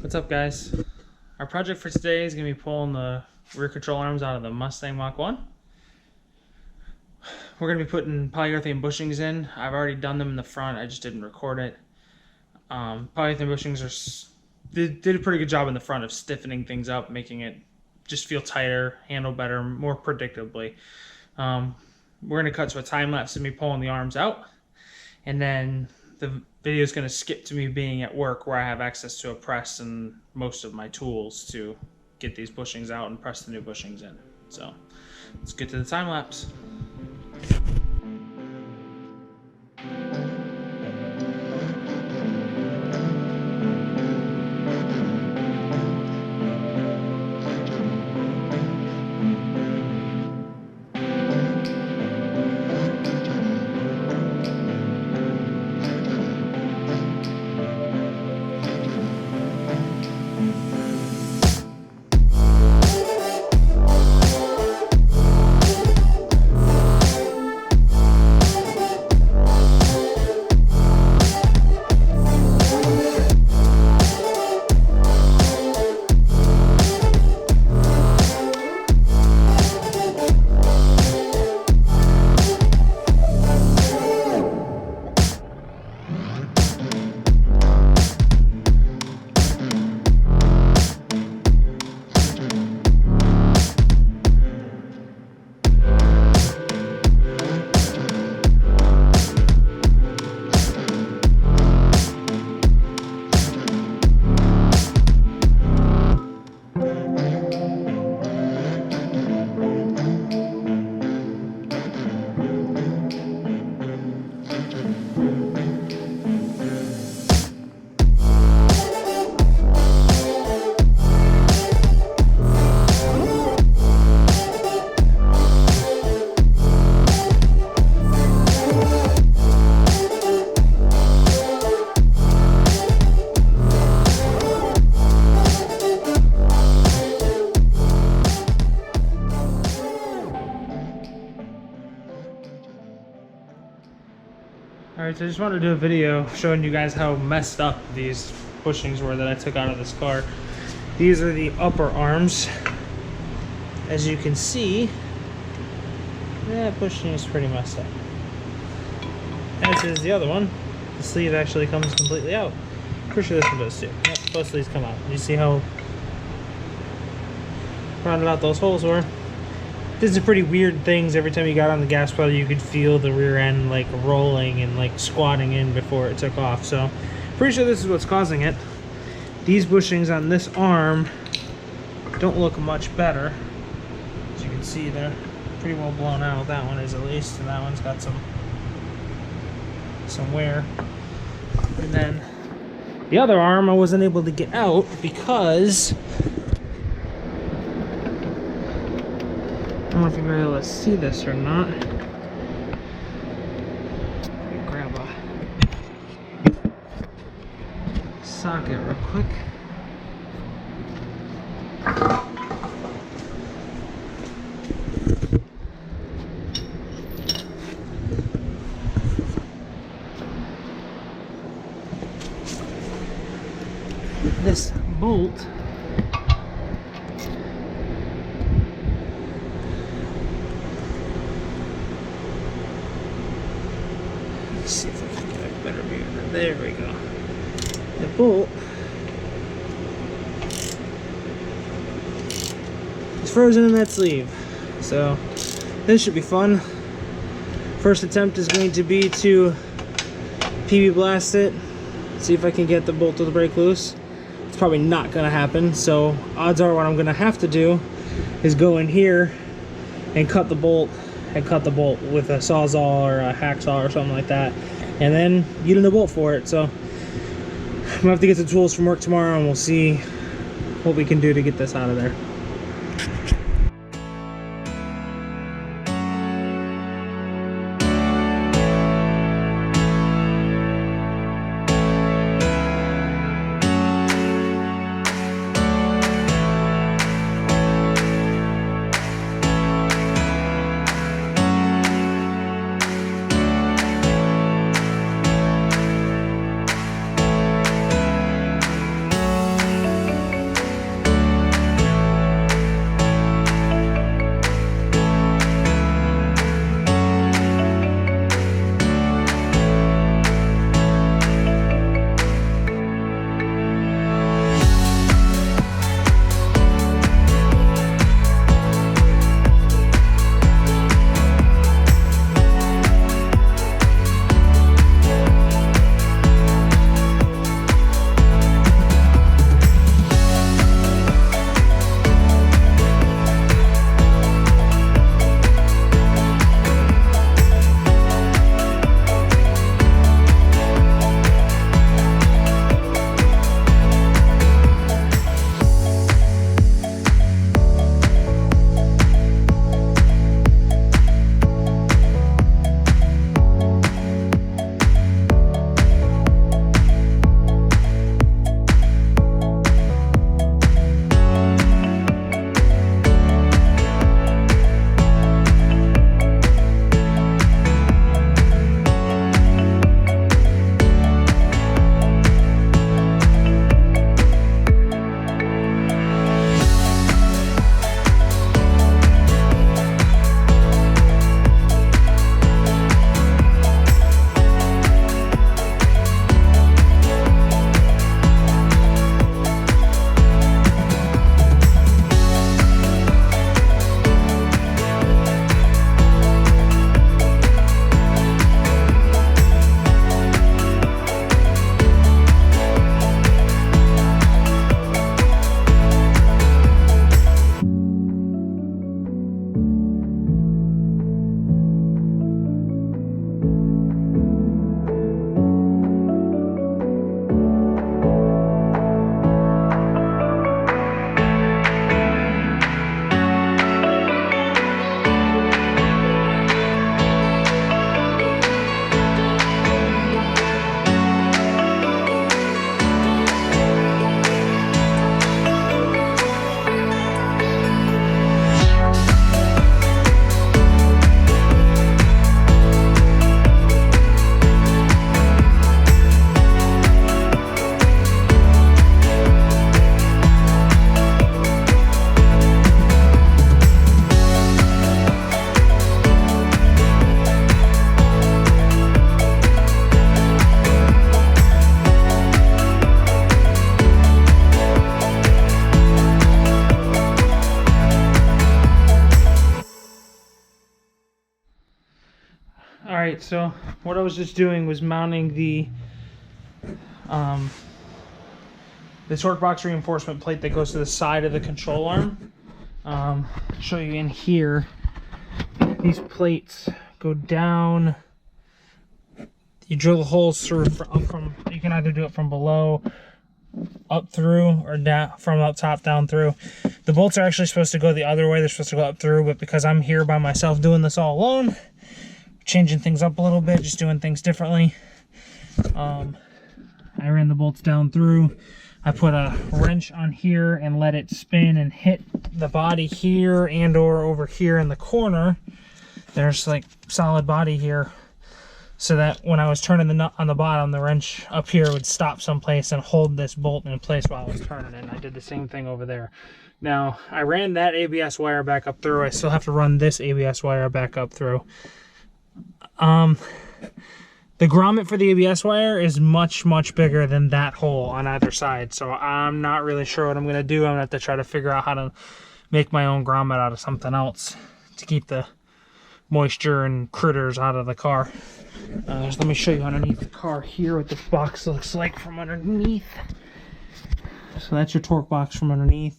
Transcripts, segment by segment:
What's up, guys? Our project for today is going to be pulling the rear control arms out of the Mustang Mach-1. We're going to be putting polyurethane bushings in. I've already done them in the front, I just didn't record it. Polyurethane bushings did a pretty good job in the front of stiffening things up, making it just feel tighter, handle better, more predictably. We're going to cut to a time lapse of me pulling the arms out, and then the video is going to skip to me being at work where I have access to a press and most of my tools to get these bushings out and press the new bushings in. So let's get to the time lapse. Alright, so I just wanted to do a video showing you guys how messed up these bushings were that I took out of this car. These are the upper arms. As you can see, that bushing is pretty messed up. As is the other one. The sleeve actually comes completely out. Pretty sure this one does too. Yep, both sleeves come out. You see how rounded out those holes were? Did some pretty weird things. Every time you got on the gas pedal, you could feel the rear end like rolling and like squatting in before it took off. So pretty sure this is what's causing it. These bushings on this arm don't look much better. As you can see, they're pretty well blown out. That one is, at least, and that one's got some wear. And then the other arm I wasn't able to get out because I don't know if you're able to see this or not. Let me grab a socket real quick. This bolt see if I can get a better view. There we go. The bolt is frozen in that sleeve, so this should be fun. First attempt is going to be to PB blast it, see if I can get the bolt to the brake loose. It's probably not going to happen, so odds are what I'm going to have to do is go in here and cut the bolt with a sawzall or a hacksaw or something like that, and then get a new bolt for it. So I'm gonna have to get the tools from work tomorrow, and we'll see what we can do to get this out of there. Alright, so what I was just doing was mounting the torque box reinforcement plate that goes to the side of the control arm. Show you in here, these plates go down. You drill the holes through from you can either do it from below up through or down from up top down through. The bolts are actually supposed to go the other way. They're supposed to go up through, but because I'm here by myself doing this all alone, changing things up a little bit, just doing things differently. I ran the bolts down through. I put a wrench on here and let it spin and hit the body here and or over here in the corner. There's like solid body here, so that when I was turning the nut on the bottom, the wrench up here would stop someplace and hold this bolt in place while I was turning it. And I did the same thing over there. Now, I ran that ABS wire back up through. I still have to run this ABS wire back up through. The grommet for the ABS wire is much, much bigger than that hole on either side. So I'm not really sure what I'm going to do. I'm going to have to try to figure out how to make my own grommet out of something else to keep the moisture and critters out of the car. Let me show you underneath the car here what this box looks like from underneath. So that's your torque box from underneath.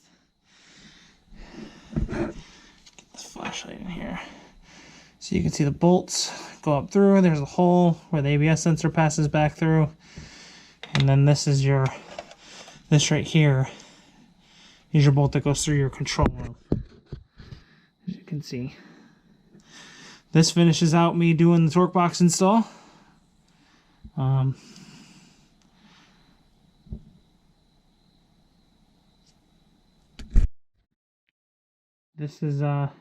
Get this flashlight in here. So you can see the bolts go up through. There's a hole where the ABS sensor passes back through. And then this is this right here is your bolt that goes through your control arm. As you can see. This finishes out me doing the torque box install. This is a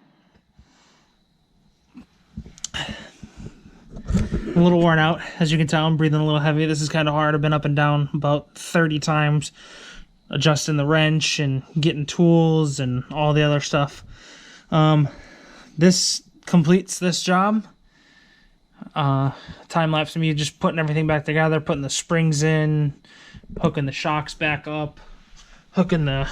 little worn out. As you can tell, I'm breathing a little heavy. This is kind of hard. I've been up and down about 30 times, adjusting the wrench and getting tools and all the other stuff. This completes this job. Time lapse of me just putting everything back together, putting the springs in, hooking the shocks back up, hooking the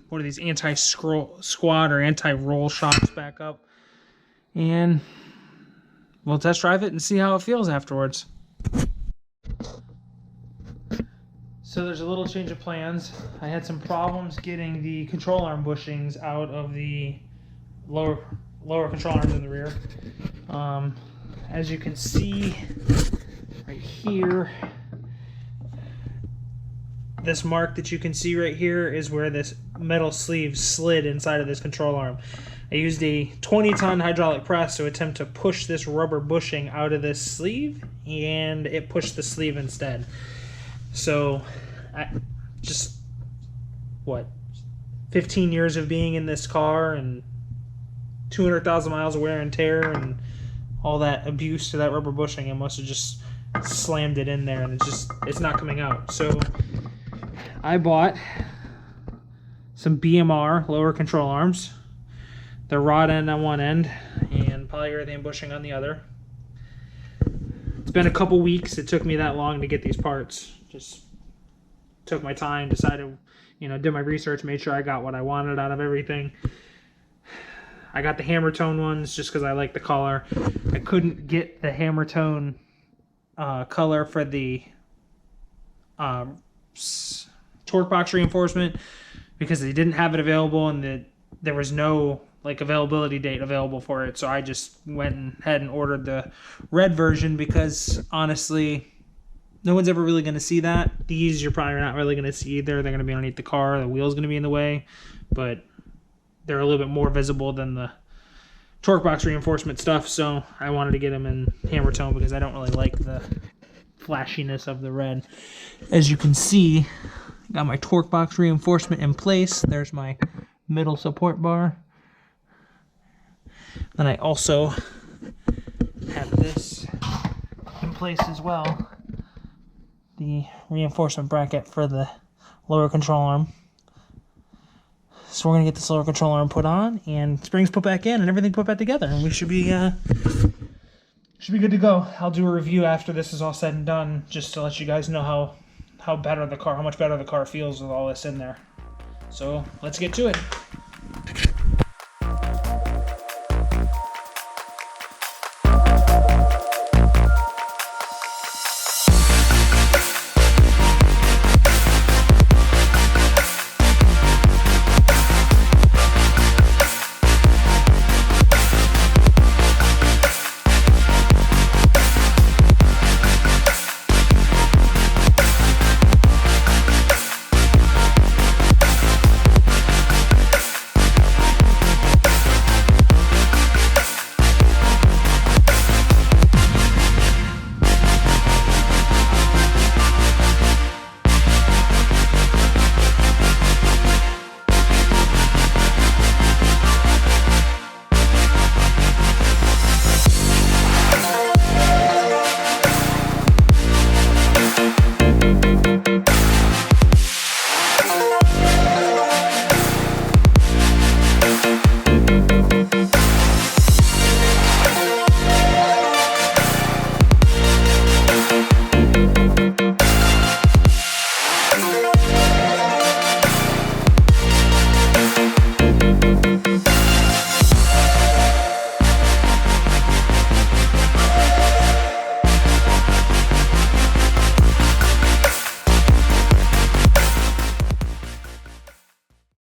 what are these, anti-squat or anti-roll shocks back up, and we'll test drive it and see how it feels afterwards. So there's a little change of plans. I had some problems getting the control arm bushings out of the lower control arms in the rear. As you can see right here, this mark that you can see right here is where this metal sleeve slid inside of this control arm. I used a 20-ton hydraulic press to attempt to push this rubber bushing out of this sleeve, and it pushed the sleeve instead. So, just, what, 15 years of being in this car and 200,000 miles of wear and tear and all that abuse to that rubber bushing, it must have just slammed it in there, and it's not coming out. So I bought some BMR lower control arms, the rod end on one end and polyurethane bushing on the other. It's been a couple weeks. It took me that long to get these parts. Just took my time, decided, did my research, made sure I got what I wanted out of everything. I got the hammer tone ones just because I like the color. I couldn't get the hammer tone color for the torque box reinforcement because they didn't have it available, and there was no availability date available for it. So I just went ahead and ordered the red version because honestly, no one's ever really going to see that. These you're probably not really going to see either. They're going to be underneath the car. The wheel's going to be in the way, but they're a little bit more visible than the torque box reinforcement stuff. So I wanted to get them in hammer tone because I don't really like the flashiness of the red. As you can see, got my torque box reinforcement in place. There's my middle support bar. Then I also have this in place as well. The reinforcement bracket for the lower control arm. So we're going to get this lower control arm put on and springs put back in and everything put back together, and we should be good to go. I'll do a review after this is all said and done just to let you guys know how much better the car feels with all this in there. So let's get to it.